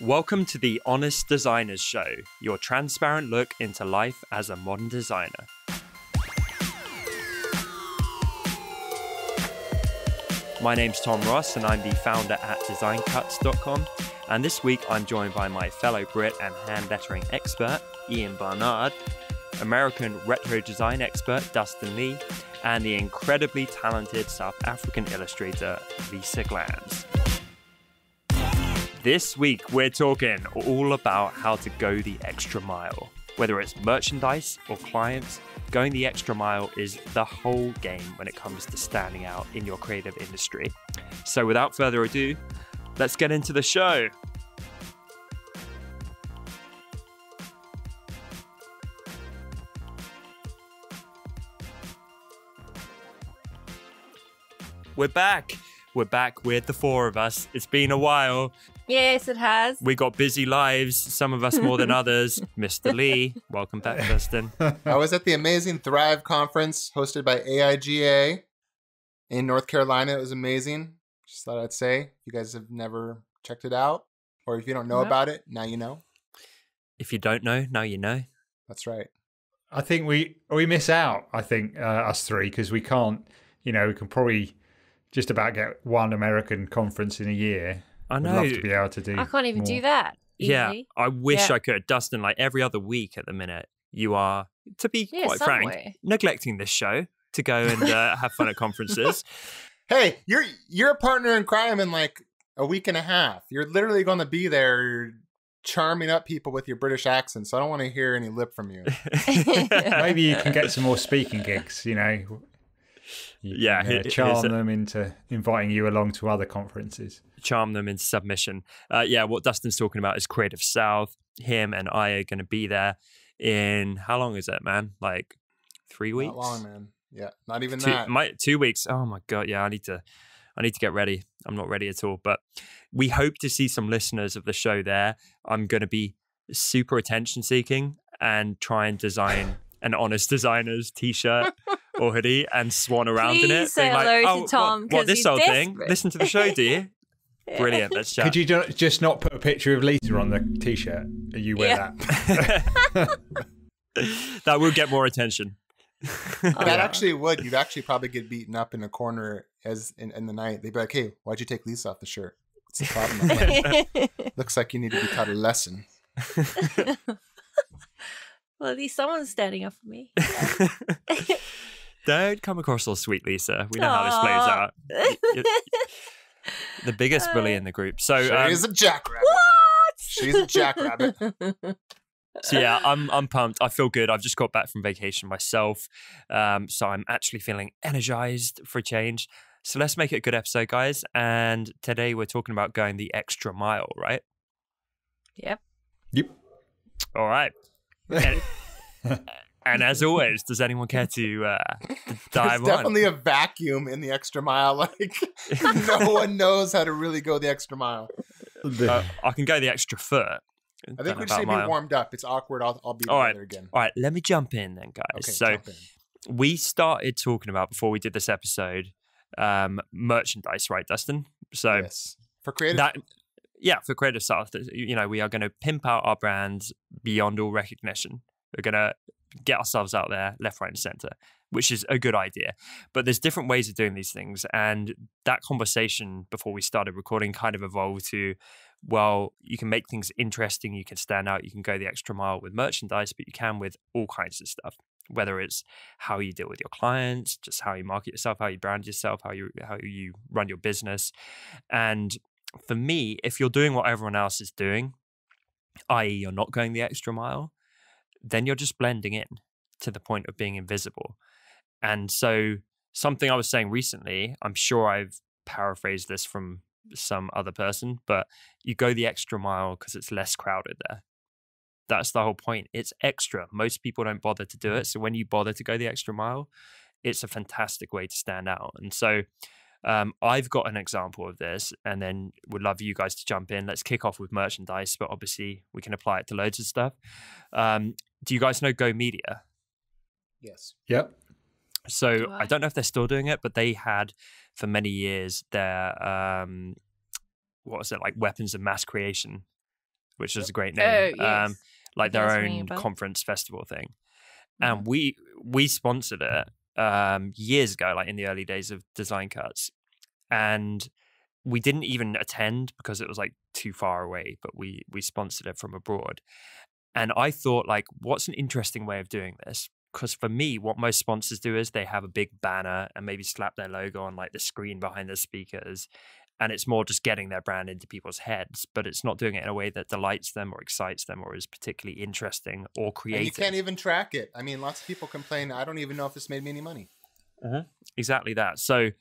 Welcome to the Honest Designers Show, your transparent look into life as a modern designer. My name's Tom Ross and I'm the founder at designcuts.com, and this week I'm joined by my fellow Brit and hand lettering expert, Ian Barnard, American retro design expert, Dustin Lee, and the incredibly talented South African illustrator, Lisa Glams. This week, we're talking all about how to go the extra mile. Whether it's merchandise or clients, going the extra mile is the whole game when it comes to standing out in your creative industry. So without further ado, let's get into the show. We're back. We're back with the four of us. It's been a while. Yes, it has. We got busy lives, some of us more than others. Mr. Lee, welcome back, Dustin. I was at the amazing Thrive conference hosted by AIGA in North Carolina. It was amazing. Just thought I'd say, if you guys have never checked it out, or if you don't know about it, now you know. If you don't know, now you know. That's right. I think we miss out, us three, because we can't, we can probably just about get one American conference in a year. I know. I'd love to be able to do I can't even more. do that easily. Yeah, I wish I could. Dustin, like every other week at the minute, you are, to be quite frank, neglecting this show to go and have fun at conferences. Hey, you're a partner in crime in like a week and a half. You're literally going to be there. You're charming up people with your British accent, so I don't want to hear any lip from you. Maybe you can get some more speaking gigs, charm them into inviting you along to other conferences. Charm them into submission. What Dustin's talking about is Creative South. Him and I are going to be there in, how long is it, man? Like 3 weeks? Not long, man. Yeah, not even that. 2 weeks. Oh my God. Yeah, I need to get ready. I'm not ready at all. But we hope to see some listeners of the show there. I'm going to be super attention seeking and try and design an Honest Designers t-shirt or hoodie and swan around in it. Say hello to Tom. What this old thing? Listen to the show, do you? Brilliant. Let's chat. Could you just not put a picture of Lisa on the t-shirt? You wear that. That would get more attention. That actually would. You'd actually probably get beaten up in a corner as in the night. They'd be like, "Hey, why'd you take Lisa off the shirt? What's the problem?" I'm like, looks like you need to be taught a lesson. Well, at least someone's standing up for me. Don't come across all sweet, Lisa. We know how this plays out. The biggest bully in the group. So she's a jackrabbit. What? She's a jackrabbit. So yeah, I'm pumped. I feel good. I've just got back from vacation myself. So I'm actually feeling energized for a change. So let's make it a good episode, guys. And today we're talking about going the extra mile, right? Yep. All right. And as always, does anyone care to dive on? There's definitely a vacuum in the extra mile. Like no one knows how to really go the extra mile. I can go the extra foot. I think we just need to be warmed up. It's awkward. I'll be together again. All right, let me jump in then, guys. Okay, so we started talking about, before we did this episode, merchandise, right, Dustin? So yes. For creative. For Creative South, we are going to pimp out our brands beyond all recognition. We're going to get ourselves out there, left, right, and center, which is a good idea. But there's different ways of doing these things. And that conversation before we started recording kind of evolved to, well, you can make things interesting, you can stand out, you can go the extra mile with merchandise, but you can with all kinds of stuff. Whether it's how you deal with your clients, just how you market yourself, how you brand yourself, how you run your business. And for me, if you're doing what everyone else is doing, i.e. you're not going the extra mile, then you're just blending in to the point of being invisible. And so something I was saying recently, I'm sure I've paraphrased this from some other person, but you go the extra mile because it's less crowded there. That's the whole point. It's extra. Most people don't bother to do it. So when you bother to go the extra mile, it's a fantastic way to stand out. And so I've got an example of this, and then would love you guys to jump in. Let's kick off with merchandise, but obviously we can apply it to loads of stuff. Do you guys know Go Media? Yes. Yep. So I don't know if they're still doing it, but they had for many years their, what was it, like weapons of mass creation which is a great Oh, name. yes. Like Yeah, their it's ringing a own bell. conference festival thing. Mhm. And we sponsored it years ago, like in the early days of Design Cuts. And we didn't even attend because it was like too far away, but we sponsored it from abroad. And I thought, like, what's an interesting way of doing this? Because for me, what most sponsors do is they have a big banner and maybe slap their logo on like the screen behind the speakers. And it's more just getting their brand into people's heads, but it's not doing it in a way that delights them or excites them or is particularly interesting or creative. And you can't even track it. I mean, lots of people complain, I don't even know if this made me any money. Exactly that. So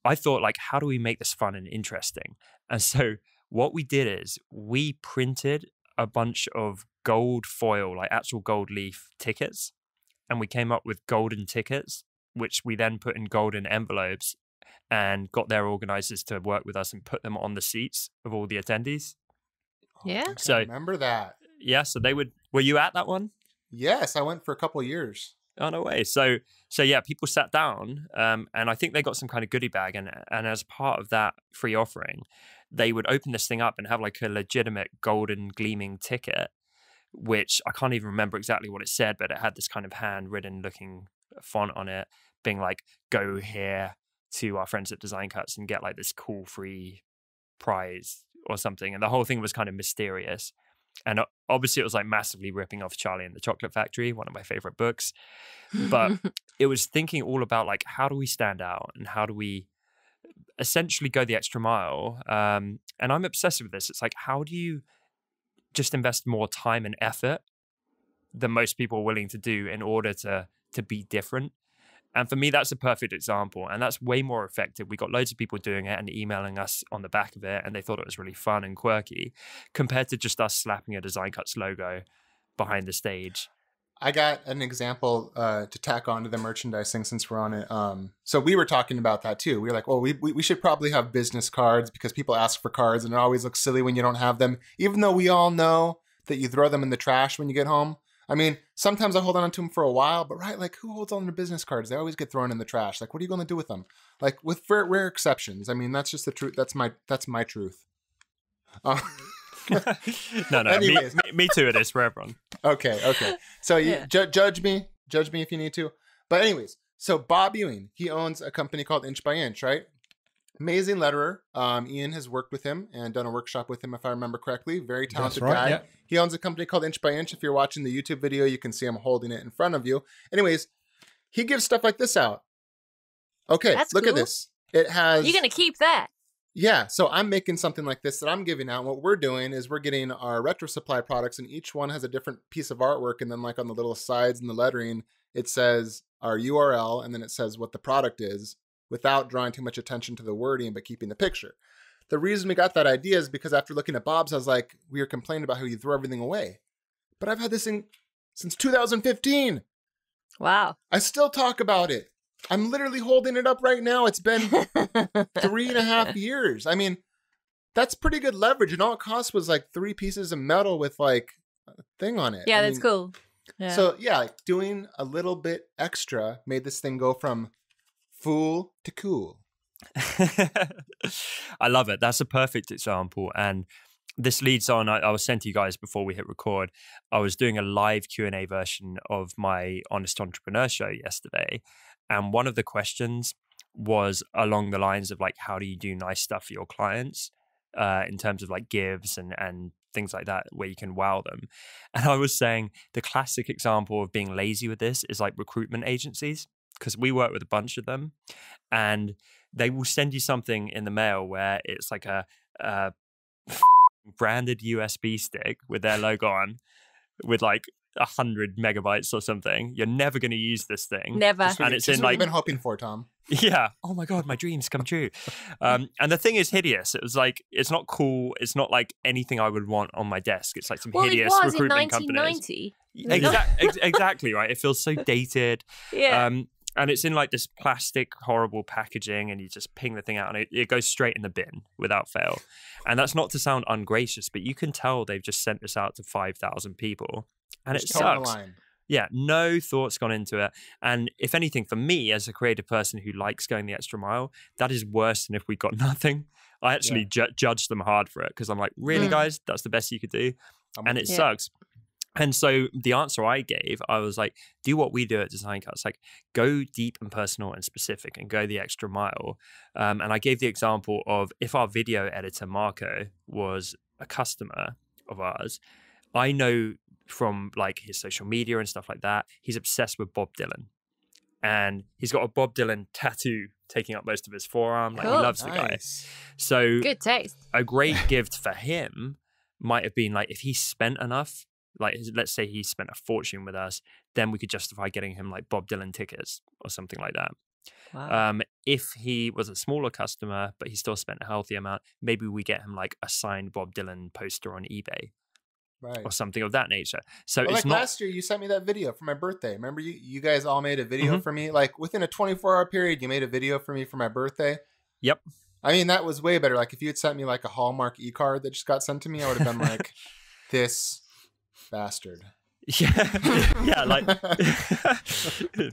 I thought, like, how do we make this fun and interesting? And so what we did is we printed a bunch of gold foil, like actual gold leaf tickets, and we came up with golden tickets, which we then put in golden envelopes and got their organizers to work with us and put them on the seats of all the attendees. Yeah. I So remember that. yeah, so they would. Were you at that one? Yes, I went for a couple of years. Oh, no way. So yeah, people sat down, and I think they got some kind of goodie bag, and as part of that free offering, they would open this thing up and have like a legitimate golden gleaming ticket, which I can't even remember exactly what it said, but it had this kind of handwritten looking font on it, being like, "Go here to our friends at Design Cuts and get like this cool free prize or something." And the whole thing was kind of mysterious. And obviously it was like massively ripping off Charlie and the Chocolate Factory, one of my favorite books. But it was thinking all about like, how do we stand out and how do we essentially go the extra mile? And I'm obsessed with this. It's like, how do you just invest more time and effort than most people are willing to do in order to be different? And for me, that's a perfect example. And that's way more effective. We got loads of people doing it and emailing us on the back of it. And they thought it was really fun and quirky compared to just us slapping a Design Cuts logo behind the stage. I got an example to tack on to the merchandising since we're on it. So we were talking about that too. We were like, well, we should probably have business cards because people ask for cards and it always looks silly when you don't have them, even though we all know that you throw them in the trash when you get home. I mean, sometimes I hold on to them for a while, but right, like who holds on to business cards? They always get thrown in the trash. Like, what are you going to do with them? Like with rare exceptions. I mean, that's just the truth. That's my truth. No, Anyways. me too. It is for everyone. Okay. So you Yeah. judge me if you need to. But anyways, so Bob Ewing, he owns a company called Inch by Inch, right? Amazing letterer. Ian has worked with him and done a workshop with him, if I remember correctly. Very talented That's right, guy. yeah. He owns a company called Inch by Inch. If you're watching the YouTube video, you can see him holding it in front of you. Anyways, he gives stuff like this out. Okay, That's look at cool. this. It has... You're going to keep that. Yeah, so I'm making something like this that I'm giving out. What we're doing is we're getting our Retro Supply products, and each one has a different piece of artwork. And then like on the little sides and the lettering, it says our URL, and then it says what the product is without drawing too much attention to the wording, but keeping the picture. The reason we got that idea is because after looking at Bob's, I was like, we were complaining about how you throw everything away. But I've had this thing since 2015. Wow. I still talk about it. I'm literally holding it up right now. It's been 3.5 years. I mean, that's pretty good leverage. And all it cost was like 3 pieces of metal with like a thing on it. Yeah, I that's mean, cool. Yeah. So yeah, like doing a little bit extra made this thing go from fool to cool. I love it. That's a perfect example. And this leads on, I was saying to you guys before we hit record, I was doing a live Q&A version of my Honest Entrepreneur show yesterday. And one of the questions was along the lines of like, how do you do nice stuff for your clients in terms of like gives and things like that, where you can wow them. And I was saying the classic example of being lazy with this is like recruitment agencies, because we work with a bunch of them and they will send you something in the mail where it's like a branded USB stick with their logo on with like 100 megabytes or something. You're never going to use this thing. Never. And it's Just in what like, you've been hoping for, Tom. yeah. Oh my God, my dreams come true. And the thing is hideous. It was like, it's not cool. It's not like anything I would want on my desk. It's like some Well, it hideous was in recruitment companies. 1990. Exactly right. It feels so dated. Yeah. And it's in like this plastic, horrible packaging, and you just ping the thing out and it goes straight in the bin without fail. And that's not to sound ungracious, but you can tell they've just sent this out to 5,000 people. And Just it towing the sucks. line. Yeah, no thought's gone into it. And if anything, for me as a creative person who likes going the extra mile, that is worse than if we got nothing. I actually judge them hard for it because I'm like, really, guys, that's the best you could do. and it sucks. And so the answer I gave, I was like, do what we do at Design Cuts, like go deep and personal and specific and go the extra mile. And I gave the example of if our video editor, Marco, was a customer of ours, I know from like his social media and stuff like that, he's obsessed with Bob Dylan. And he's got a Bob Dylan tattoo taking up most of his forearm. Like, he loves the guy. So good taste. A great gift for him might have been like if he spent enough, like let's say he spent a fortune with us, then we could justify getting him like Bob Dylan tickets or something like that. Wow. If he was a smaller customer, but he still spent a healthy amount, maybe we get him like a signed Bob Dylan poster on eBay. Right. Or something of that nature. So well, it's like not last year, you sent me that video for my birthday. Remember, you guys all made a video for me. Like within a 24-hour period, you made a video for me for my birthday. Yep. I mean, that was way better. Like if you had sent me like a Hallmark e-card that just got sent to me, I would have been like, this bastard. Yeah, like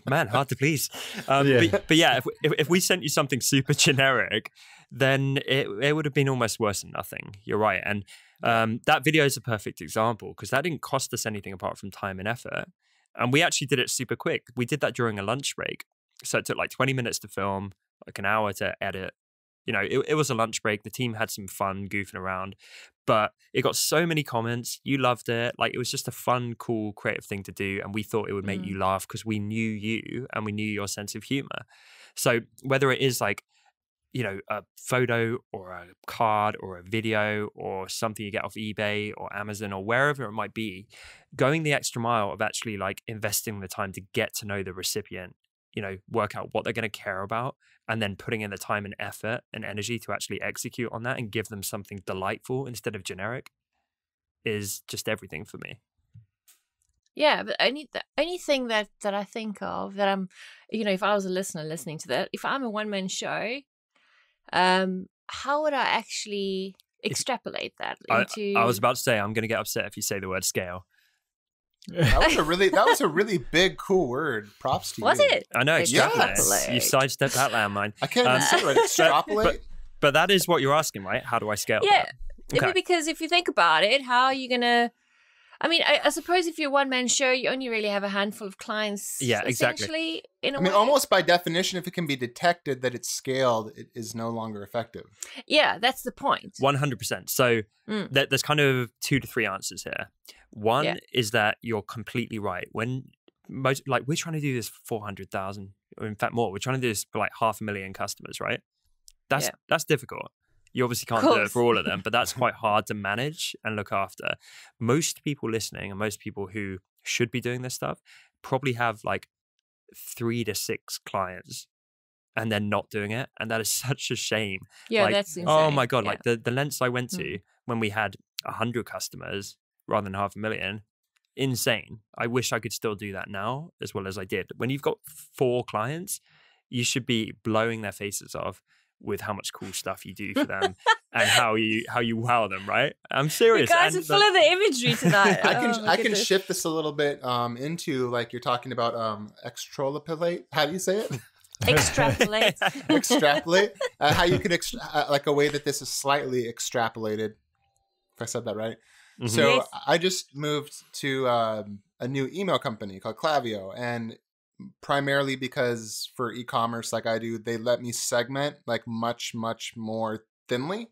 man, hard to please. But yeah, if we sent you something super generic, then it would have been almost worse than nothing. You're right, and that video is a perfect example because that didn't cost us anything apart from time and effort, and we actually did it super quick. We did that during a lunch break, so it took like 20 minutes to film, like an hour to edit. You know, it was a lunch break. The team had some fun goofing around, but it got so many comments. You loved it. Like, it was just a fun, cool, creative thing to do. And we thought it would make you laugh because we knew you and we knew your sense of humor. So whether it is like, you know, a photo or a card or a video or something you get off eBay or Amazon or wherever it might be, going the extra mile of actually like investing the time to get to know the recipient, you know, work out what they're going to care about, and then putting in the time and effort and energy to actually execute on that and give them something delightful instead of generic is just everything for me. Yeah, but the only thing that I think of that I'm, you know, if I was a listener listening to that, if I'm a one-man show, how would I actually extrapolate that into... I was about to say, I'm going to get upset if you say the word scale. That was a really big, cool word. Props to you. Was it? I know, extrapolate. Yes. You sidestepped that landmine. I can't even say it right. Extrapolate. But that is what you're asking, right? How do I scale Yeah. that? Okay. Because if you think about it, how are you going to... I mean, I suppose if you're a one-man show, you only really have a handful of clients. Yeah, exactly. Essentially, in a I mean, way. almost by definition, if it can be detected that it's scaled, it is no longer effective. Yeah, that's the point. 100%. So there's kind of 2 to 3 answers here. One is that you're completely right. When most, like, we're trying to do this for 400,000, or in fact more. We're trying to do this for like 500,000 customers, right? That's difficult. You obviously can't do it for all of them, but that's quite hard to manage and look after. Most people listening and most people who should be doing this stuff probably have like 3 to 6 clients and they're not doing it. And that is such a shame. Yeah, like, that's insane. oh my God, Yeah. like the lengths I went to when we had 100 customers rather than 500,000, insane. I wish I could still do that now as well as I did. When you've got 4 clients, you should be blowing their faces off with how much cool stuff you do for them and how you wow them, right? I'm serious. You guys are full of the imagery tonight. I can shift this a little bit into, like, you're talking about extrapolate. How do you say it? Extrapolate. Extrapolate. How you can like a way that this is slightly extrapolated. If I said that right. Mm-hmm. So Yes. I just moved to a new email company called Klaviyo, and primarily because for e-commerce like I do, they let me segment like much more thinly.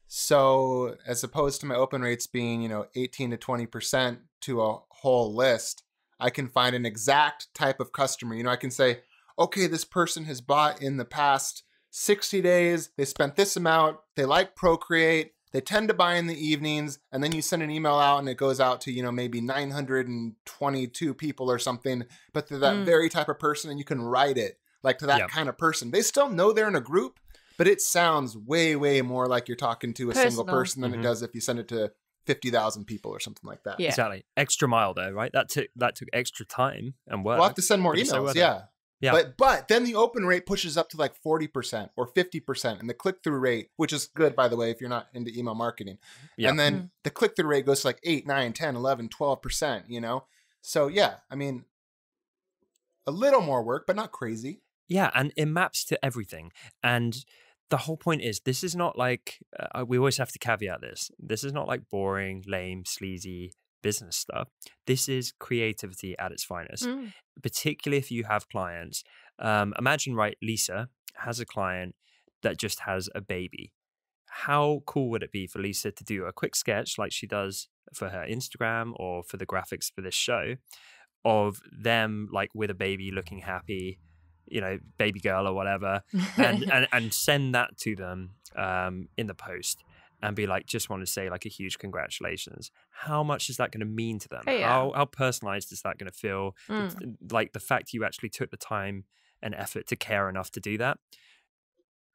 So as opposed to my open rates being 18 to 20% to a whole list, I can find an exact type of customer. I can say, okay, this person has bought in the past 60 days, they spent this amount, they like Procreate, they tend to buy in the evenings, and then you send an email out and it goes out to, maybe 922 people or something, but they're that very type of person, and you can write it like to that kind of person. They still know they're in a group, but it sounds way more like you're talking to a single person than it does if you send it to 50,000 people or something like that. Yeah. Exactly. Extra mile though, right? That took extra time and work. We'll have to send more But it's so emails, worth it. yeah. Yeah. But then the open rate pushes up to like 40% or 50%, and the click-through rate, which is good, by the way, if you're not into email marketing. Yeah. And then the click-through rate goes to like 8, 9, 10, 11, 12%, So yeah, I mean, a little more work, but not crazy. Yeah, and it maps to everything. And the whole point is, this is not like, we always have to caveat this. This is not like boring, lame, sleazy business stuff. This is creativity at its finest, particularly if you have clients. Imagine, right, Lisa has a client that just has a baby. How cool would it be for Lisa to do a quick sketch like she does for her Instagram or for the graphics for this show of them like with a baby looking happy, you know, baby girl or whatever, and send that to them in the post and be like, just want to say like a huge congratulations. How much is that going to mean to them? Oh, yeah. How personalized is that going to feel? Like the fact you actually took the time and effort to care enough to do that.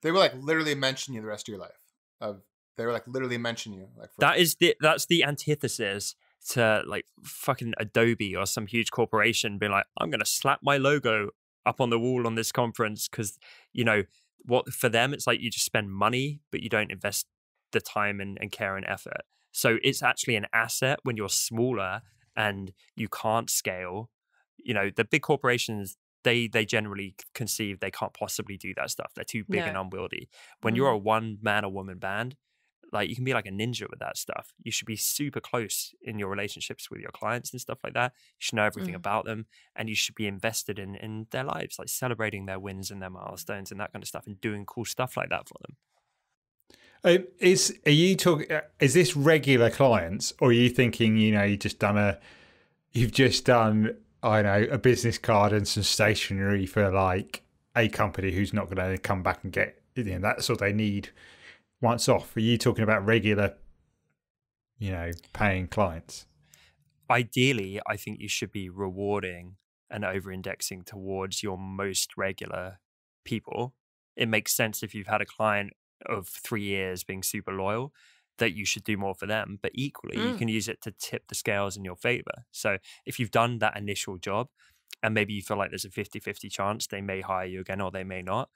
They will like literally mention you the rest of your life. They were like literally mention you. Like that's the antithesis to like fucking Adobe or some huge corporation being like, I'm gonna slap my logo up on the wall on this conference because, you know, what for them it's like you just spend money but you don't invest the time and care and effort. So it's actually an asset when you're smaller and you can't scale. You know, the big corporations, they generally conceive they can't possibly do that stuff. They're too big and unwieldy. When you're a one man or woman band, like you can be like a ninja with that stuff. You should be super close in your relationships with your clients and stuff like that. You should know everything about them, and you should be invested in their lives, like celebrating their wins and their milestones and that kind of stuff, and doing cool stuff like that for them. Is this regular clients, or are you thinking, you know, you've just done I know a business card and some stationery for like a company who's not going to come back and get, you know, that's what they need once off? Are you talking about regular, you know, paying clients? Ideally, I think you should be rewarding and over-indexing towards your most regular people. It makes sense if you've had a client of 3 years being super loyal that you should do more for them, but equally you can use it to tip the scales in your favor. So if you've done that initial job and maybe you feel like there's a 50-50 chance they may hire you again or they may not,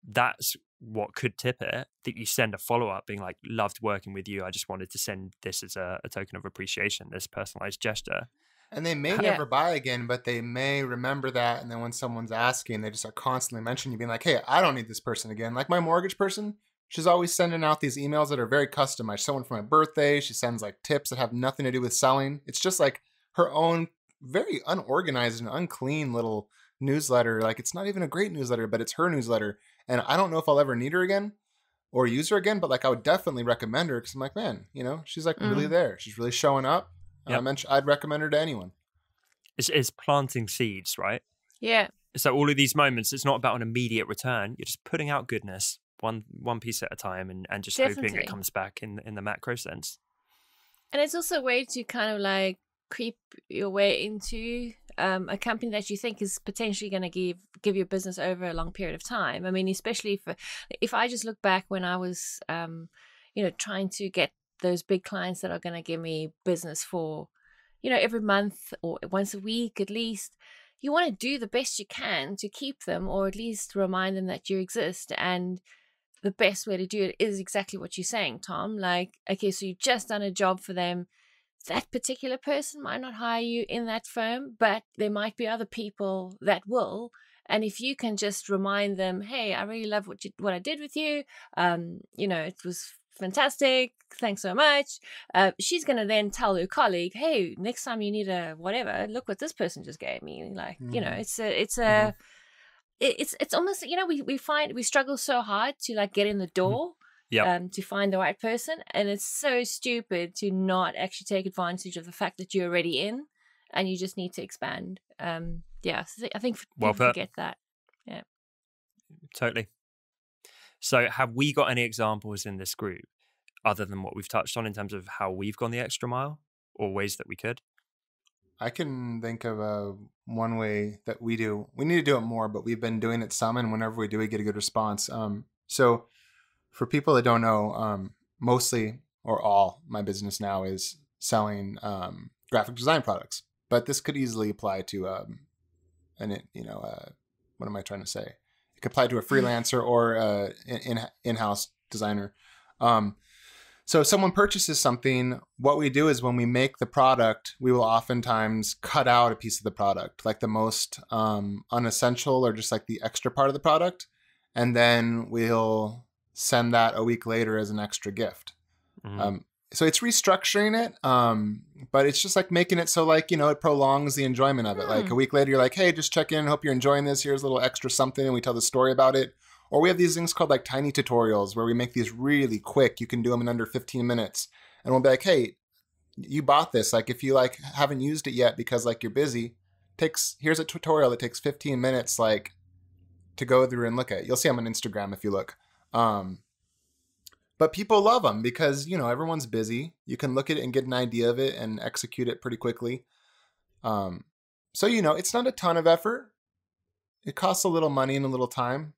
that's what could tip it, that you send a follow-up being like, loved working with you, I just wanted to send this as a token of appreciation, this personalized gesture. And they may never buy again, but they may remember that. And then when someone's asking, they just are constantly mentioning you, being like, hey, I don't need this person again. Like my mortgage person, she's always sending out these emails that are very customized. Someone for my birthday, she sends like tips that have nothing to do with selling. It's just like her own very unorganized and unclean little newsletter. Like it's not even a great newsletter, but it's her newsletter. And I don't know if I'll ever need her again or use her again, but like I would definitely recommend her because I'm like, man, you know, she's like really there. She's really showing up. I'd recommend her to anyone. It's planting seeds, right? Yeah. So all of these moments, it's not about an immediate return. You're just putting out goodness one piece at a time and just hoping it comes back in the macro sense. And it's also a way to kind of like creep your way into a company that you think is potentially going to give your business over a long period of time. I mean, especially if I just look back when I was, you know, trying to get those big clients that are going to give me business for, you know, every month or once a week at least. You want to do the best you can to keep them, or at least remind them that you exist. And the best way to do it is exactly what you're saying, Tom. Like, okay, so you've just done a job for them. That particular person might not hire you in that firm, but there might be other people that will. And if you can just remind them, hey, I really love what I did with you. You know, it was fantastic. Thanks so much. She's going to then tell her colleague, hey, next time you need a whatever, look what this person just gave me. Like, you know, it's almost, you know, we struggle so hard to like get in the door to find the right person. And it's so stupid to not actually take advantage of the fact that you're already in and you just need to expand. So I think people forget that. Yeah. Totally. So have we got any examples in this group other than what we've touched on in terms of how we've gone the extra mile or ways that we could? I can think of one way that we do. We need to do it more, but we've been doing it some, and whenever we do, we get a good response. So for people that don't know, mostly or all my business now is selling graphic design products, but this could easily apply to what am I trying to say? It could apply to a freelancer or in-house designer. So if someone purchases something, what we do is when we make the product, we will oftentimes cut out a piece of the product, like the most unessential or just like the extra part of the product. And then we'll send that a week later as an extra gift. Mm-hmm. So it's restructuring it, but it's just like making it so like, it prolongs the enjoyment of it. Like a week later, you're like, hey, just check in. Hope you're enjoying this. Here's a little extra something. And we tell the story about it. Or we have these things called like tiny tutorials where we make these really quick. You can do them in under 15 minutes. And we'll be like, hey, you bought this. Like if you like haven't used it yet because like you're busy, here's a tutorial that takes 15 minutes like to go through and look at. You'll see them on Instagram if you look. But people love them because, everyone's busy. You can look at it and get an idea of it and execute it pretty quickly. So, it's not a ton of effort. It costs a little money and a little time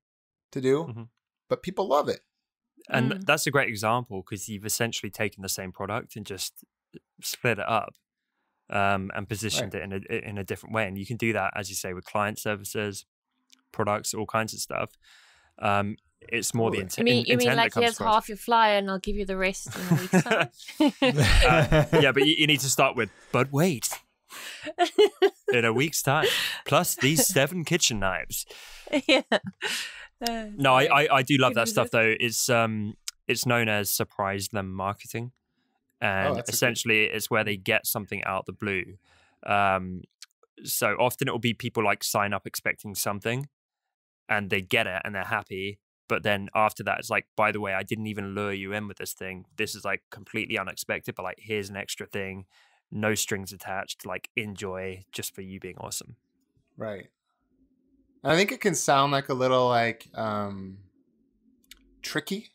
to do, but people love it. And that's a great example because you've essentially taken the same product and just split it up and positioned it in a different way. And you can do that, as you say, with client services, products, all kinds of stuff. It's more the intent. You mean like here's half your flyer and I'll give you the rest in a week's time? Yeah, but you need to start with, but wait, in a week's time, plus these 7 kitchen knives. Yeah. No, I do love that stuff though. It's known as surprise them marketing, and essentially it's where they get something out of the blue. So often it will be people like sign up expecting something, and they get it and they're happy. But then after that, it's like, by the way, I didn't even lure you in with this thing. This is like completely unexpected, but like, here's an extra thing, no strings attached, like enjoy just for you being awesome. Right. I think it can sound like a little like tricky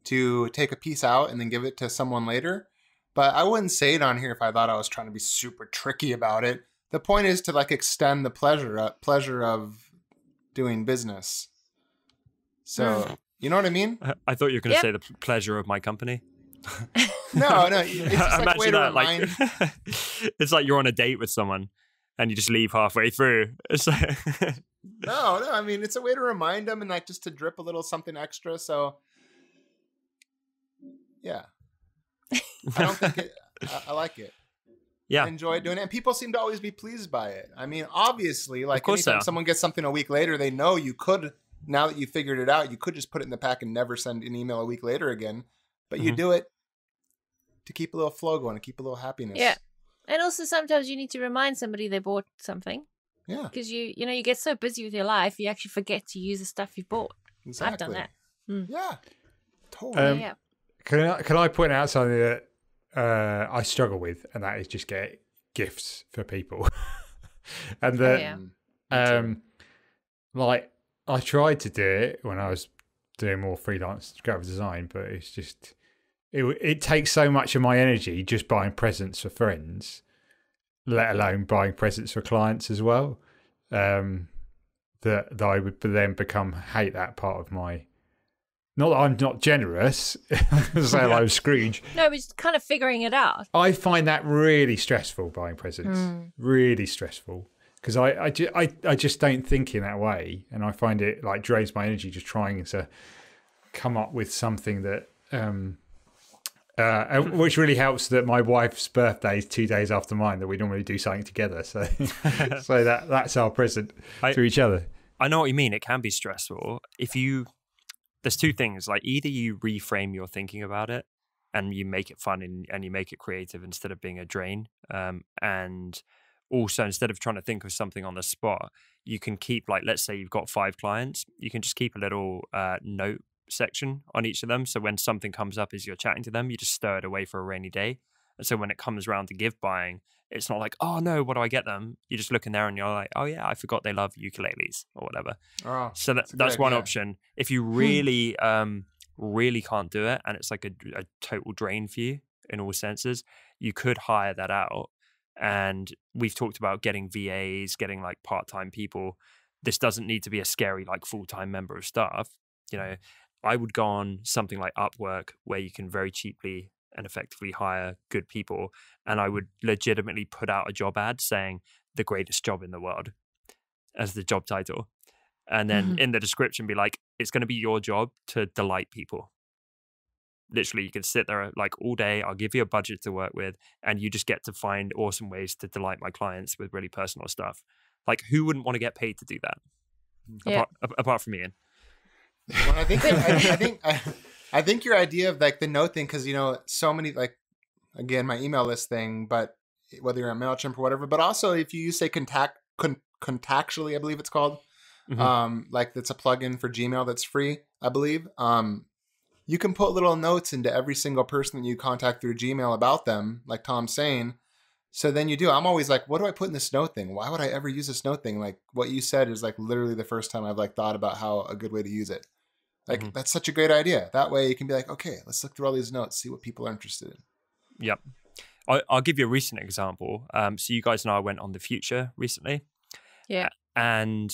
to take a piece out and then give it to someone later. But I wouldn't say it on here if I thought I was trying to be super tricky about it. The point is to like extend the pleasure of doing business. So, you know what I mean? I thought you were going to say the pleasure of my company. No, it's just like a way to remind. Like, it's like you're on a date with someone and you just leave halfway through. It's like No, I mean, it's a way to remind them and like just to drip a little something extra. So, yeah. I don't think it, I like it. Yeah. I enjoy doing it. And people seem to always be pleased by it. I mean, obviously, like anytime someone gets something a week later, they know you could, now that you figured it out, you could just put it in the pack and never send an email a week later again. But you do it to keep a little flow going, to keep a little happiness. Yeah. And also sometimes you need to remind somebody they bought something. Yeah. Because you get so busy with your life, you actually forget to use the stuff you bought. Exactly. I've done that. Yeah. Totally. Yeah. Can I point out something that I struggle with, and that is just get gifts for people. And that like I tried to do it when I was doing more freelance graphic design, but it's just it takes so much of my energy just buying presents for friends, let alone buying presents for clients as well. That I would then hate that part of my. Not that I'm not generous, say like Scrooge. No, it's kind of figuring it out. I find that really stressful, buying presents. Really stressful. Because I just don't think in that way. And I find it like drains my energy just trying to come up with something that... which really helps that my wife's birthday is 2 days after mine, that we normally do something together. So so that's our present to each other. I know what you mean. It can be stressful. There's two things, like either you reframe your thinking about it and you make it fun and you make it creative instead of being a drain. And also, instead of trying to think of something on the spot, you can keep, like, let's say you've got 5 clients, you can just keep a little note section on each of them. So when something comes up as you're chatting to them, you just stir it away for a rainy day. And so when it comes around to gift buying, it's not like, oh no, what do I get them? You just look in there and you're like, oh yeah, I forgot they love ukuleles or whatever. Oh, so that's one option. If you really, really can't do it and it's like a total drain for you in all senses, you could hire that out. And we've talked about getting VAs, getting like part-time people. This doesn't need to be a scary like full-time member of staff. You know, I would go on something like Upwork where you can very cheaply and effectively hire good people. And I would legitimately put out a job ad saying the greatest job in the world as the job title. And then in the description be like, it's going to be your job to delight people. Literally, you can sit there like all day. I'll give you a budget to work with and you just get to find awesome ways to delight my clients with really personal stuff. Like, who wouldn't want to get paid to do that? Yeah. Apart from Ian. Well, I think I think your idea of like the note thing, because, you know, so many, like, again, my email list thing, but whether you're on MailChimp or whatever, but also if you use, say, Contactually, I believe it's called, like that's a plugin for Gmail that's free, I believe. You can put little notes into every single person that you contact through Gmail about them, like Tom's saying. So then you do. I'm always like, what do I put in this note thing? Why would I ever use this note thing? Like what you said is like literally the first time I've like thought about how a good way to use it. Like that's such a great idea. That way you can be like, okay, let's look through all these notes, see what people are interested in. Yep. I'll give you a recent example. So you guys and I went on The Future recently. Yeah. And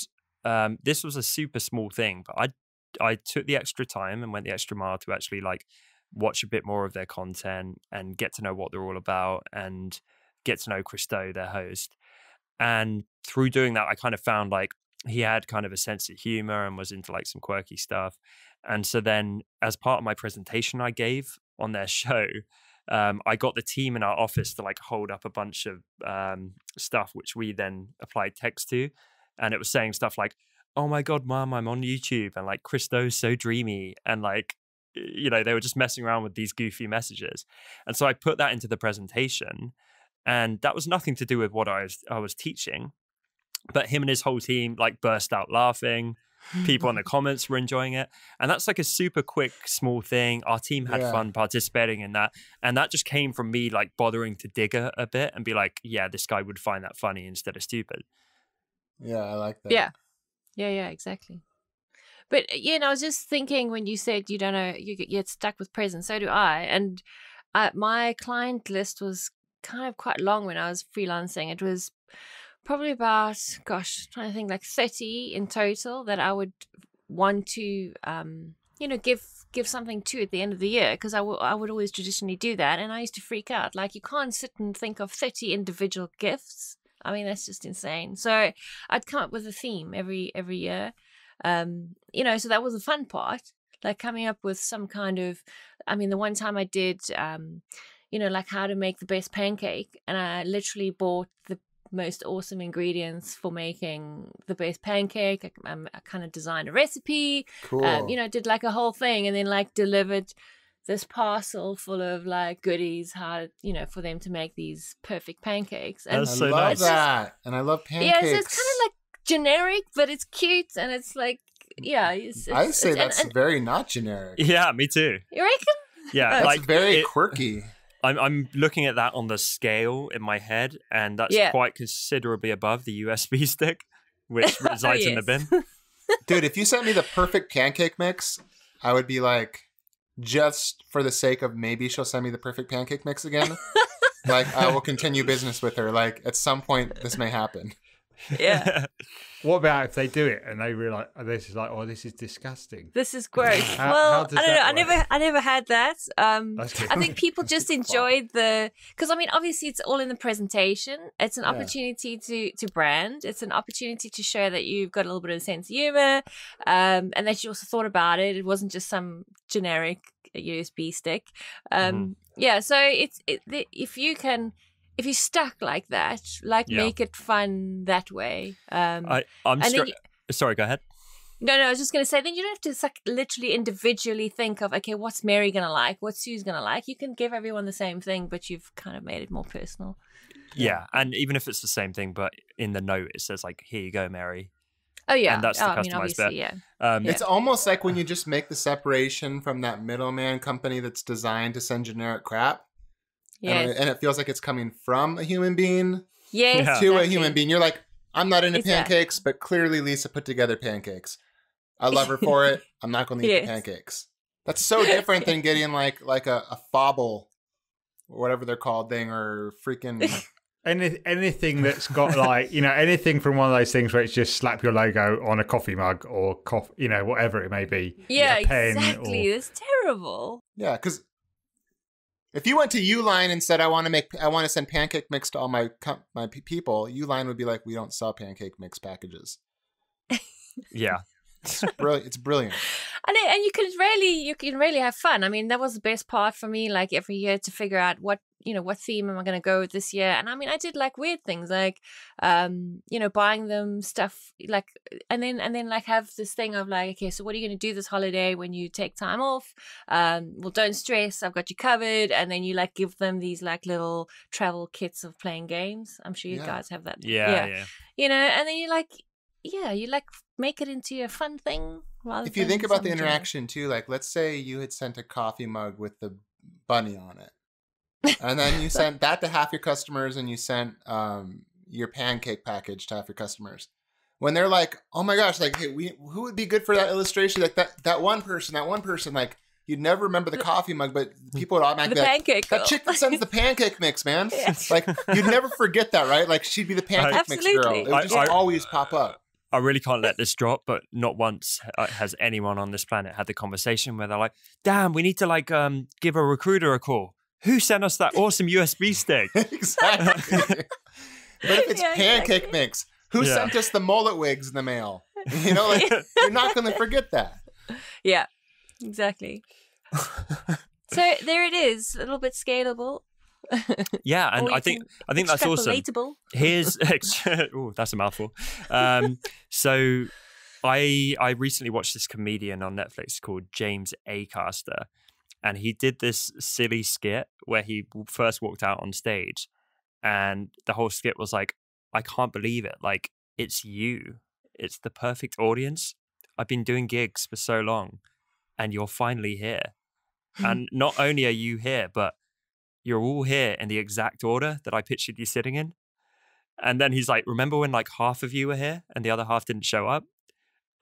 this was a super small thing, but I took the extra time and went the extra mile to actually like watch a bit more of their content and get to know what they're all about and get to know Christo, their host. And through doing that, I kind of found like he had kind of a sense of humor and was into like some quirky stuff. And so then as part of my presentation I gave on their show, I got the team in our office to like hold up a bunch of stuff, which we then applied text to. And it was saying stuff like, oh my God, Mom, I'm on YouTube. And like, Christo's so dreamy. And like, you know, they were just messing around with these goofy messages. And so I put that into the presentation. And that was nothing to do with what I was teaching. But him and his whole team like burst out laughing. People in the comments were enjoying it. And that's like a super quick, small thing. Our team had fun participating in that. And that just came from me like bothering to dig a bit and be like, yeah, this guy would find that funny instead of stupid. Yeah, I like that. Yeah, exactly. But, you know, I was just thinking when you said you don't know, you get stuck with presents, so do I. And my client list was kind of quite long when I was freelancing. It was probably about, trying to think, like 30 in total that I would want to, you know, give something to at the end of the year, because I would always traditionally do that. And I used to freak out. Like, you can't sit and think of 30 individual gifts. I mean, that's just insane. So I'd come up with a theme every year. You know, so that was the fun part, like coming up with some kind of, I mean, the one time I did, you know, like how to make the best pancake. And I literally bought the most awesome ingredients for making the best pancake. I kind of designed a recipe, Cool. you know, did like a whole thing, and then like delivered this parcel full of like goodies, how, you know, for them to make these perfect pancakes. And That's so I love nice. that. And I love pancakes. yeah, so it's kind of like generic, but it's cute, and it's like, yeah, I say that's and very not generic. Yeah, me too. you reckon? Yeah, That's like very quirky. I'm looking at that on the scale in my head, and that's quite considerably above the USB stick, which resides in the bin. Dude, if you sent me the perfect pancake mix, I would be like, just for the sake of maybe she'll send me the perfect pancake mix again. Like, I will continue business with her. Like, at some point, this may happen. Yeah. What about if they do it and they realize this is like, oh, this is disgusting? This is gross. How Well, does I don't that know. work? I never had that. That's good. I think people just enjoyed because I mean, obviously, it's all in the presentation. It's an Yeah. opportunity to brand. It's an opportunity to show that you've got a little bit of sense of humor, and that you also thought about it. It wasn't just some generic USB stick. Yeah. So if you're stuck like that, like make it fun that way. Sorry, go ahead. No, I was just going to say, then you don't have to literally individually think of, okay, what's Mary going to like? What's Sue's going to like? You can give everyone the same thing, but you've kind of made it more personal. Yeah, and even if it's the same thing, but in the note it says like, here you go, Mary. Oh, yeah. And that's the I mean, customized obviously, bit. yeah. It's almost like when you just make the separation from that middleman company that's designed to send generic crap. Yes. And it feels like it's coming from a human being Yes, to a exactly. human being. You're like, I'm not into Exactly. pancakes, but clearly Lisa put together pancakes. I love her for it. I'm not going to eat the Yes. pancakes. That's so different than getting like a fobble or whatever they're called thing, or freaking Anything that's got like, you know, anything from one of those things where it's just slap your logo on a coffee mug or you know, whatever it may be. Yeah, a pen exactly. or- It's terrible. yeah. Because if you went to Uline and said I want to send pancake mix to all my people, Uline would be like, we don't sell pancake mix packages. Yeah. It's brilliant. And you can really have fun. I mean, that was the best part for me, like every year to figure out what theme am I going to go with this year. And I mean, I did like weird things like, buying them stuff like, and then like have this thing of like, okay, so what are you going to do this holiday when you take time off? Well, don't stress. I've got you covered. And then you like give them these like little travel kits of playing games. I'm sure you guys have that. Yeah. And then you like make it into a fun thing. If you think about the interaction too, like let's say you had sent a coffee mug with the bunny on it, and then you sent that to half your customers, and you sent your pancake package to half your customers. When they're like, "Oh my gosh, like, hey, who would be good for that illustration?" Like that one person, like you'd never remember the coffee mug, but people would automatically the pancake that chick that sends the pancake mix, man. Like you'd never forget that, right? Like she'd be the pancake mix girl. It would just always pop up. I really can't let this drop, but not once has anyone on this planet had the conversation where they're like, damn, we need to like give a recruiter a call. Who sent us that awesome USB stick? Exactly. But if it's pancake mix, who sent us the mullet wigs in the mail? You know, like you're not going to forget that. Yeah, exactly. So there it is, a little bit scalable. Yeah, and I think that's awesome. Here's that's a mouthful. So I recently watched this comedian on Netflix called James Acaster, and he did this silly skit where he first walked out on stage, and the whole skit was like, I can't believe it, like it's you, it's the perfect audience. I've been doing gigs for so long, and you're finally here. And not only are you here, but you're all here in the exact order that I pictured you sitting in. And then he's like, remember when like half of you were here and the other half didn't show up?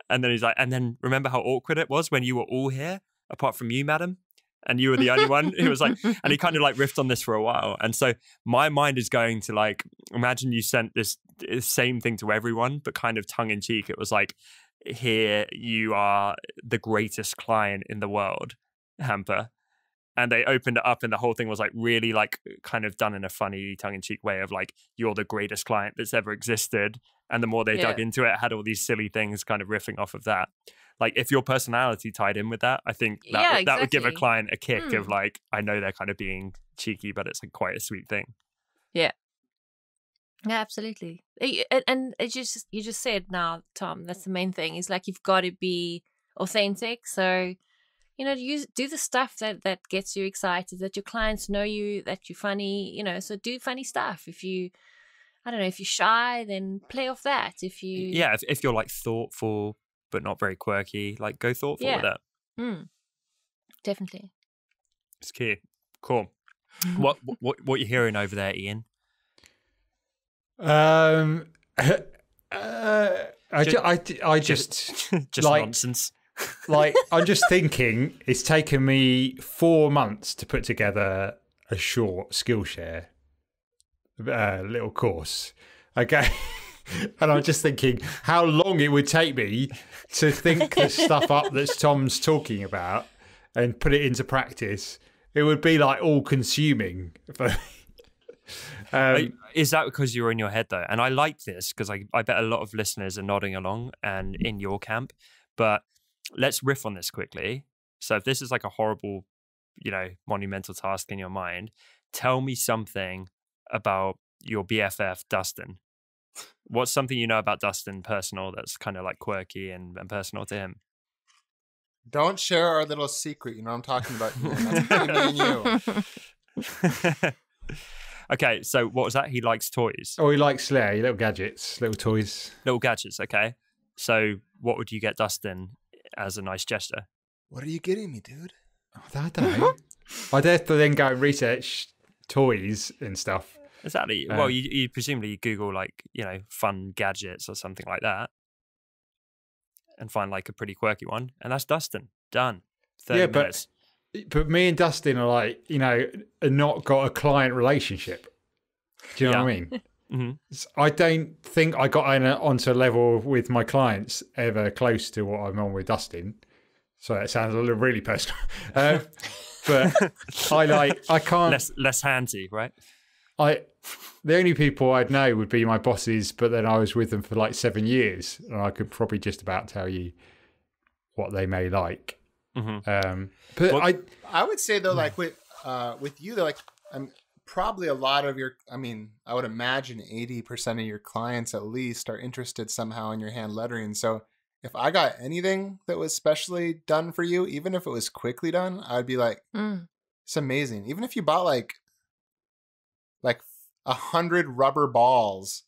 And then he's like, and then remember how awkward it was when you were all here, apart from you, madam? And you were the only one who was like, and he kind of like riffed on this for a while. And so my mind is going to like, imagine you sent this same thing to everyone, but kind of tongue in cheek. It was like, here you are the greatest client in the world, Hamper. And they opened it up and the whole thing was like really like kind of done in a funny tongue-in-cheek way of like, you're the greatest client that's ever existed. And the more they dug into it had all these silly things kind of riffing off of that. Like if your personality tied in with that, I think that would give a client a kick of like, I know they're kind of being cheeky, but it's like quite a sweet thing. Yeah. Yeah, absolutely. And it's just, you just said now, Tom, that's the main thing is like, you've got to be authentic. So, do the stuff that gets you excited, that your clients know you, that you're funny, so do funny stuff. If you're shy, then play off that. If you're like thoughtful, but not very quirky, like go thoughtful with that. Definitely. It's key. Cool. What you hearing over there, Ian? I just like, nonsense. Like, I'm just thinking it's taken me 4 months to put together a short Skillshare little course. Okay. And I'm just thinking how long it would take me to think the stuff up that Tom's talking about and put it into practice. It would be like all consuming. Is that because you're in your head though? And I like this because I bet a lot of listeners are nodding along and in your camp. But let's riff on this quickly. So if this is like a horrible, monumental task in your mind, tell me something about your BFF, Dustin. What's something you know about Dustin personal that's kind of like quirky and personal to him? Don't share our little secret. You know what I'm talking about. That's between me and you. Okay, so what was that? He likes toys. Oh, he likes little gadgets, little toys. Little gadgets, okay. So what would you get Dustin as a nice gesture? What are you getting me, dude? Oh, I don't know. I'd have to then go and research toys and stuff. Exactly. Well, you presumably Google like, fun gadgets or something like that and find like a pretty quirky one. And that's Dustin. Done. 30 minutes. But me and Dustin are like, not got a client relationship. Do you know what I mean? Mm-hmm. I don't think I got onto a level with my clients ever close to what I'm on with Dustin. So that sounds a little really personal. But I can't. Less handsy, right? The only people I'd know would be my bosses, but then I was with them for like 7 years, and I could probably just about tell you what they may like. Mm-hmm. But Well, I would say though, like with you, though, like probably a lot of your, I mean, I would imagine 80% of your clients at least are interested somehow in your hand lettering. So if I got anything that was specially done for you, even if it was quickly done, I'd be like, it's amazing. Even if you bought like 100 rubber balls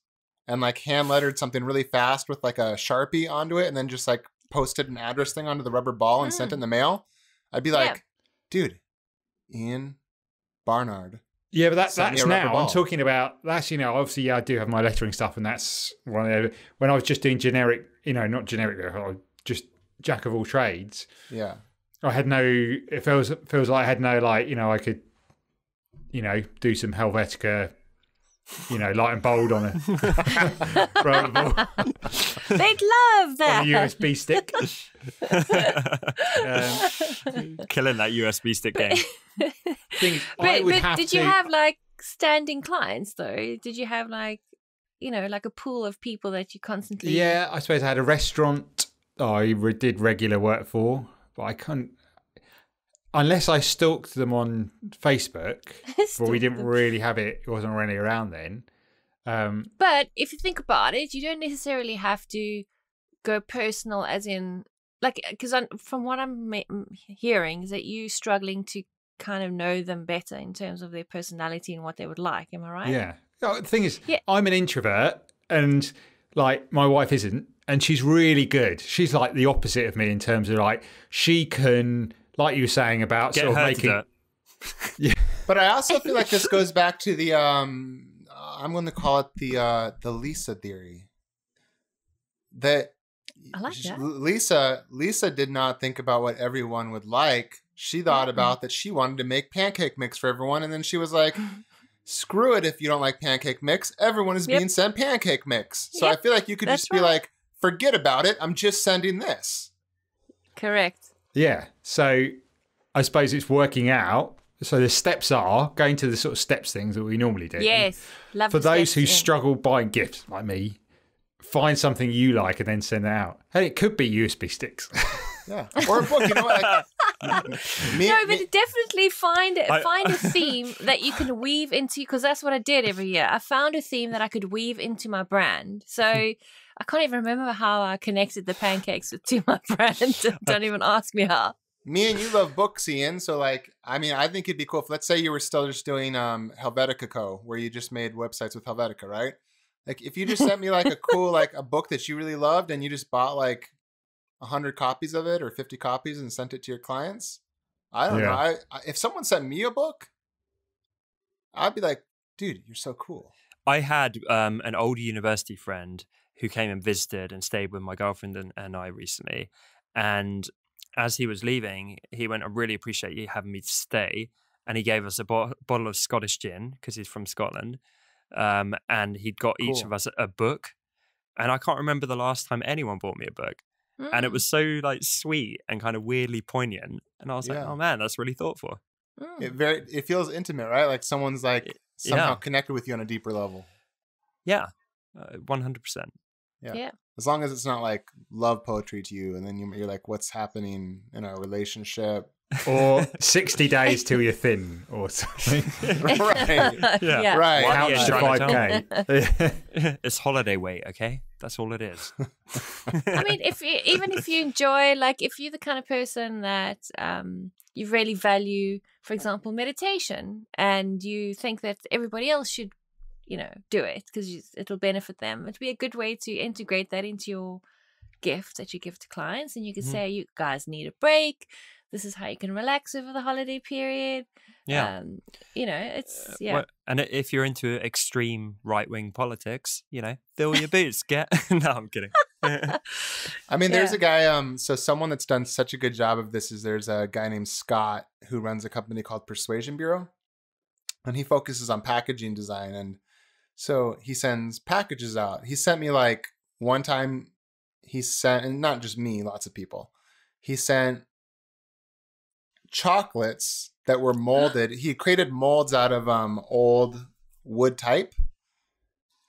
and like hand lettered something really fast with like a Sharpie onto it and then just like posted an address thing onto the rubber ball and sent it in the mail, I'd be like, dude, Ian Barnard. yeah, but that's Send me a now. rubber ball. I'm talking about that's, you know, obviously, yeah, I do have my lettering stuff, and that's one of the, when I was just doing generic, you know, not generic, just jack of all trades. Yeah. I had no. It feels like I had no, like, you know, I could, you know, do some Helvetica, you know, light and bold on a rubber ball, They'd love that. on a USB stick. Killing that USB stick game. But did you have like standing clients though? Did you have like, you know, like a pool of people that you constantly? Yeah, I suppose I had a restaurant I did regular work for, but I couldn't, unless I stalked them on Facebook, but we didn't really have it. It wasn't really around then. But if you think about it, you don't necessarily have to go personal, as in, like, because from what I'm hearing is that you struggling to kind of know them better in terms of their personality and what they would like. Am I right? Yeah. The thing is, Yeah. I'm an introvert, and like my wife isn't, and she's really good. She's like the opposite of me in terms of like she can, like you were saying about Get sort of her making. to do it. But I also feel like this goes back to the I'm going to call it the Lisa theory. That I like that. Lisa did not think about what everyone would like. She thought about that she wanted to make pancake mix for everyone, and then she was like, screw it if you don't like pancake mix. Everyone is being sent pancake mix. So I feel like you could just be like, forget about it. I'm just sending this. Correct. Yeah. So I suppose it's working out. So the steps are going to the sort of steps things that we normally do. Yes. Love For the those steps who in. struggle buying gifts like me, find something you like and then send it out. Hey, it could be USB sticks. Yeah. Or a book. You know what? But definitely find a theme that you can weave into, because that's what I did every year. I found a theme that I could weave into my brand. So I can't even remember how I connected the pancakes to my brand. Don't even ask me how. Me and you love books, Ian. So, like, I mean, I think it'd be cool if, let's say, you were still just doing Helvetica Co., where you just made websites with Helvetica, right? Like, if you just sent me like a cool, like a book that you really loved, and you just bought like 100 copies of it or 50 copies and sent it to your clients. I don't know. I if someone sent me a book, I'd be like, dude, you're so cool. I had an old university friend who came and visited and stayed with my girlfriend and I recently. And as he was leaving, he went, I really appreciate you having me to stay. And he gave us a bottle of Scottish gin because he's from Scotland. And he'd got each of us a book. And I can't remember the last time anyone bought me a book. And it was so like sweet and kind of weirdly poignant. And I was like, oh man, that's really thoughtful. It feels intimate, right? Like someone's like somehow connected with you on a deeper level. Yeah, 100%. Yeah. As long as it's not like love poetry to you, and then you're like, what's happening in our relationship? Or 60 days till you're thin or something. Right. Yeah. Right. Couch to 5K. It's holiday weight, okay? That's all it is. I mean, even if you enjoy, like, if you're the kind of person that you really value, for example, meditation, and you think that everybody else should, you know, do it because it'll benefit them, it'd be a good way to integrate that into your gift that you give to clients. And you could say, you guys need a break. This is how you can relax over the holiday period. Yeah. You know, it's, and if you're into extreme right-wing politics, you know, fill your boots, no, I'm kidding. I mean, there's a guy, so someone that's done such a good job of this is there's a guy named Scott who runs a company called Persuasion Bureau, and he focuses on packaging design. And so he sends packages out. He sent me like one time and not just me, lots of people. He sent chocolates that were molded. He created molds out of old wood type,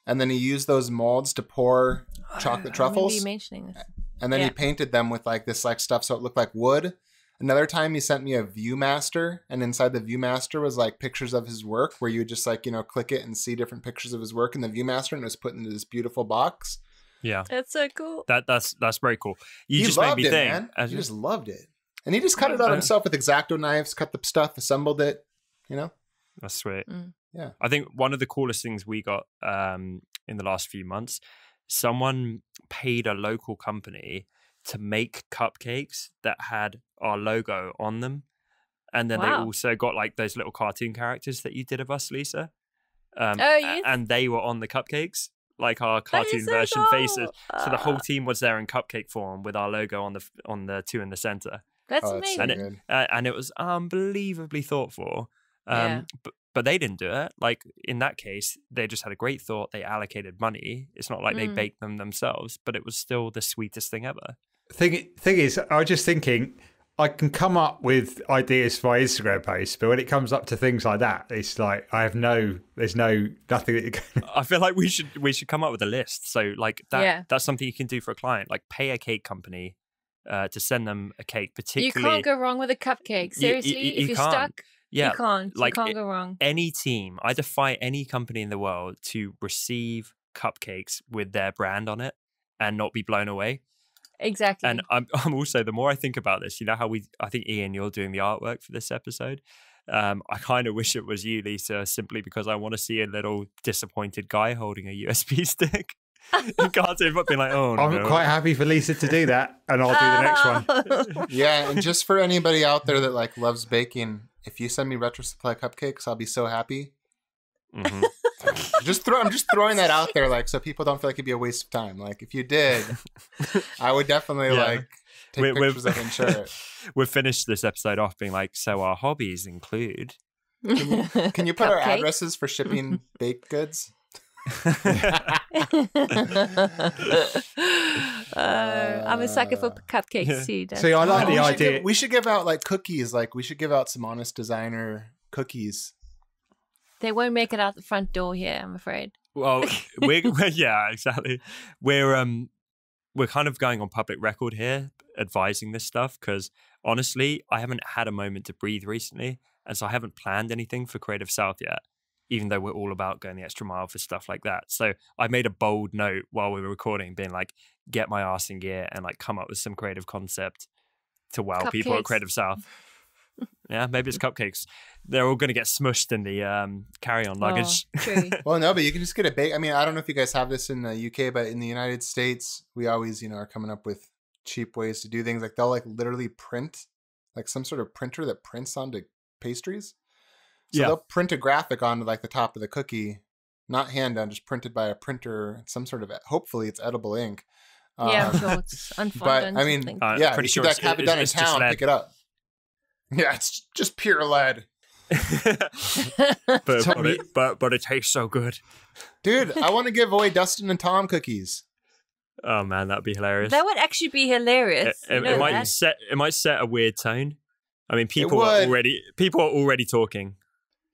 and then he used those molds to pour chocolate truffles. I remember you mentioning this. and then he painted them with like this like stuff so it looked like wood. Another time he sent me a Viewmaster, and inside the Viewmaster was like pictures of his work where you would just like, click it and see different pictures of his work in the Viewmaster, and it was put into this beautiful box. Yeah. That's so cool. That's very cool. You He just made loved me it, think. man. He just loved it. And he just cut it out himself with X-Acto knives, cut the stuff, assembled it, That's sweet. Yeah. I think one of the coolest things we got in the last few months, someone paid a local company to make cupcakes that had our logo on them. And then they also got like those little cartoon characters that you did of us, Lisa. Yes. And they were on the cupcakes, like our cartoon version faces. So the whole team was there in cupcake form with our logo on the two in the center. That's amazing. So good. And it was unbelievably thoughtful. But they didn't do it. Like in that case, they just had a great thought. They allocated money. It's not like they baked them themselves, but it was still the sweetest thing ever. Thing is, I was just thinking, I can come up with ideas for my Instagram posts, but when it comes up to things like that, it's like there's nothing. I feel like we should come up with a list. So like that's something you can do for a client. Like pay a cake company to send them a cake. Particularly, you can't go wrong with a cupcake. Seriously, if you're stuck, you can't go wrong. Any team, I defy any company in the world to receive cupcakes with their brand on it and not be blown away. Exactly. And I'm also, the more I think about this, how I think Ian, you're doing the artwork for this episode. I kind of wish it was you, Lisa, simply because I want to see a little disappointed guy holding a USB stick in cartoon, but being like, oh no. I'm quite happy for Lisa to do that, and I'll do the next one. Yeah, and just for anybody out there that like loves baking, if you send me Retro Supply cupcakes, I'll be so happy. Mm-hmm. I'm just throwing that out there, like, so people don't feel like it'd be a waste of time. Like, if you did, I would definitely take pictures of it and share it. We've finished this episode off being like, so our hobbies include. Can you put our addresses for shipping baked goods? I'm a sucker for cupcakes too. See, I like the idea. We should give out like cookies. Like, we should give out some Honest Designer cookies. They won't make it out the front door here, I'm afraid. Well, yeah, exactly. We're kind of going on public record here, advising this stuff, because honestly, I haven't had a moment to breathe recently, and so I haven't planned anything for Creative South yet, even though we're all about going the extra mile for stuff like that. So I made a bold note while we were recording, being like, get my ass in gear and like come up with some creative concept to wow people at Creative South. Yeah, maybe it's cupcakes. They're all going to get smushed in the carry-on luggage. True. Well, no, but you can just get a bake. I mean, I don't know if you guys have this in the UK, but in the United States, we always, are coming up with cheap ways to do things. Like they'll like literally print, like some sort of printer that prints onto pastries. So they'll print a graphic onto like the top of the cookie, not hand done, just printed by a printer. Some sort of, hopefully it's edible ink. Yeah, I'm sure it's unfondant. But I mean, pretty sure like have it done in town, pick it up. Yeah, it's just pure lead. but it tastes so good. Dude, I want to give away Dustin and Tom cookies. Oh man, that'd be hilarious. That would actually be hilarious. It might set a weird tone. I mean, people are already talking.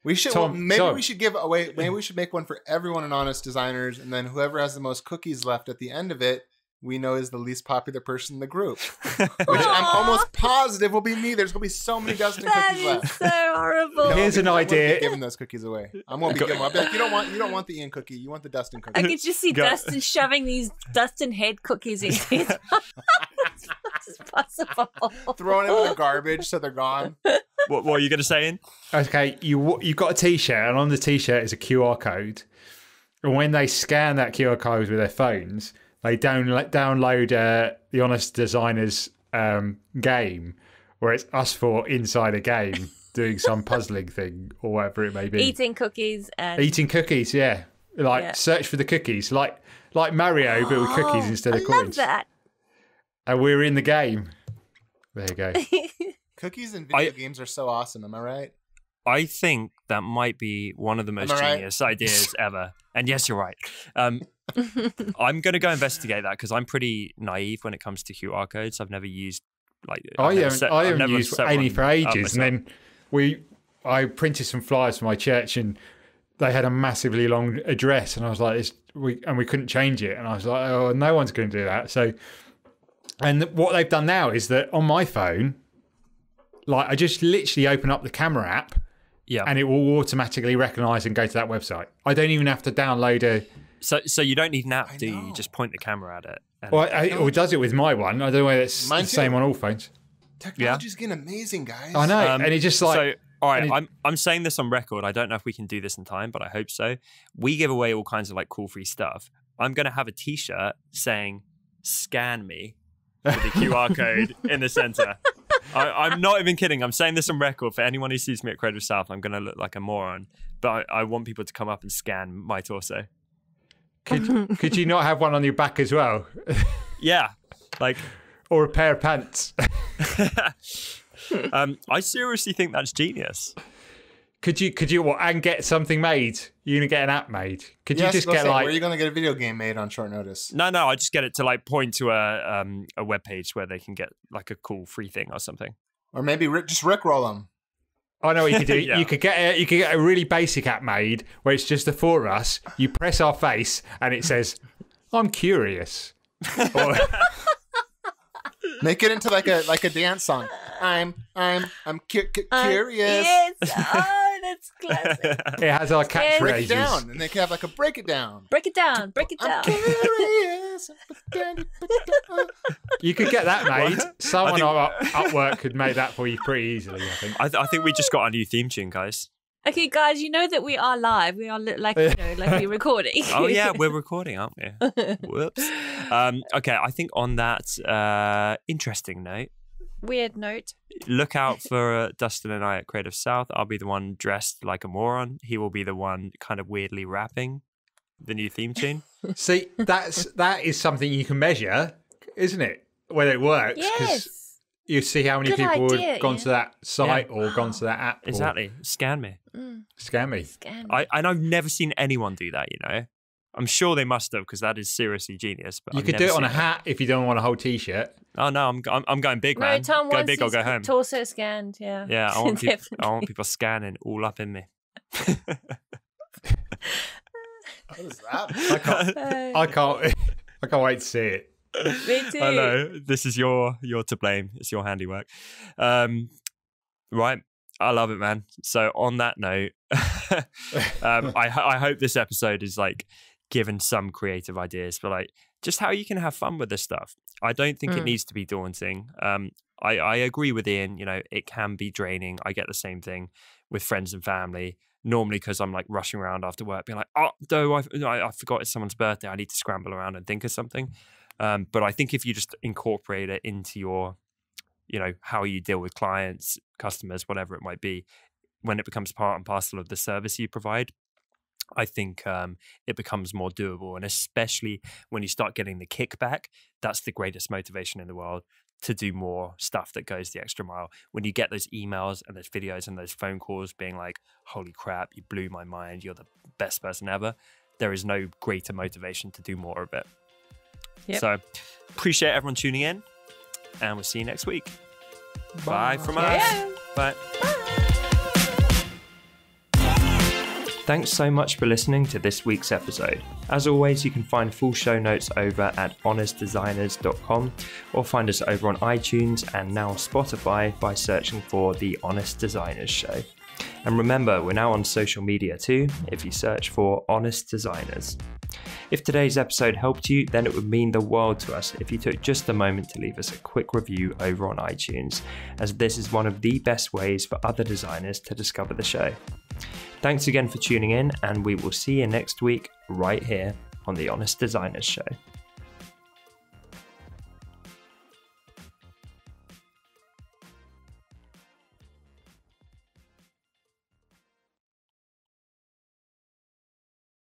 We should we should give away. Maybe we should make one for everyone in Honest Designers, and then whoever has the most cookies left at the end of it, we know is the least popular person in the group. Which I'm almost positive will be me. There's gonna be so many Dustin cookies left. So horrible. Here's an idea. I won't be giving those cookies away. I won't be giving them. I'll be like, you don't want the Ian cookie. You want the Dustin cookie. I could just see Dustin shoving these Dustin head cookies into his mouth as much as possible. Throwing them in the garbage so they're gone. What are you gonna say, Ian? Okay, you've got a T-shirt, and on the T-shirt is a QR code. And when they scan that QR code with their phones, they download the Honest Designers game, where it's us four inside a game doing some puzzling thing or whatever it may be. Eating cookies, yeah. Search for the cookies, like Mario, but with cookies instead of coins. I love that. And we're in the game. There you go. Cookies in video games are so awesome. Am I right? I think that might be one of the most genius ideas ever. And yes, you're right. I'm going to go investigate that because I'm pretty naive when it comes to QR codes. I've never used I haven't used any for ages. And then I printed some flyers for my church, and they had a massively long address, and I was like, we couldn't change it, and I was like, oh, no one's going to do that. So And what they've done now is that on my phone, like I just literally open up the camera app, and it will automatically recognise and go to that website. I don't even have to download a. So you don't need an app, do you? You just point the camera at it. Well, or it does it with my one. I don't know whether it's the same on all phones. Technology's getting amazing, guys. I know, and it just like. So, all right, I'm saying this on record. I don't know if we can do this in time, but I hope so. We give away all kinds of like cool free stuff. I'm going to have a T-shirt saying "Scan me" with the QR code in the center. I'm not even kidding. I'm saying this on record. For anyone who sees me at Creative South, I'm going to look like a moron. But I want people to come up and scan my torso. Could you not have one on your back as well? Yeah, like or a pair of pants. I seriously think that's genius. Could you what and get something made? You're gonna get an app made. Could you just get like? Where are you gonna get a video game made on short notice? No, I just get it to like point to a web page where they can get like a cool free thing or something. Or maybe just rickroll them. I know what you could do. Yeah. You could get a really basic app made where it's just the four of us. You press our face and it says, "I'm curious." Or, make it into like a dance song. I'm curious. Yes. Oh, that's classic. It has our catchphrases. Break it down, and they can have like a break it down. Break it down. Break it down. Curious. You could get that made. Someone at work could make that for you pretty easily, I think. I think we just got a new theme tune, guys. Okay, guys, you know that we are live. We are like we're recording. Oh yeah, we're recording, aren't we? Whoops. Okay, I think on that interesting note, weird note, look out for Dustin and I at Creative South. I'll be the one dressed like a moron. He will be the one kind of weirdly rapping the new theme tune. See, that is something you can measure, isn't it? Whether it works. Yes. You see how many people have gone to that site or gone to that app. Exactly. Scan me. Scan me. And I've never seen anyone do that, you know. I'm sure they must have because that is seriously genius. But you could do it on a hat if you don't want a whole T-shirt. Oh no, I'm going big, man. No, Tom go big or go home. Torso scanned, yeah. Yeah, I want people scanning all up in me. What is that? I can't wait to see it. Me too. I know. This is you're to blame. It's your handiwork. Right. I love it, man. So on that note, I hope this episode is like given some creative ideas for like just how you can have fun with this stuff. I don't think it needs to be daunting. I agree with Ian, you know, it can be draining. I get the same thing with friends and family. Normally because I'm like rushing around after work being like, I forgot it's someone's birthday. I need to scramble around and think of something. But I think if you just incorporate it into your, you know, how you deal with clients, customers, whatever it might be, when it becomes part and parcel of the service you provide, I think it becomes more doable. And especially when you start getting the kickback, that's the greatest motivation in the world to do more stuff that goes the extra mile. When you get those emails and those videos and those phone calls being like, holy crap, you blew my mind, you're the best person ever, there is no greater motivation to do more of it. Yep. So appreciate everyone tuning in and we'll see you next week. Bye from us. Bye. Thanks so much for listening to this week's episode. As always, you can find full show notes over at honestdesigners.com or find us over on iTunes and now Spotify by searching for The Honest Designers Show. And remember, we're now on social media too, if you search for Honest Designers. If today's episode helped you, then it would mean the world to us if you took just a moment to leave us a quick review over on iTunes, as this is one of the best ways for other designers to discover the show. Thanks again for tuning in, and we will see you next week right here on The Honest Designers Show.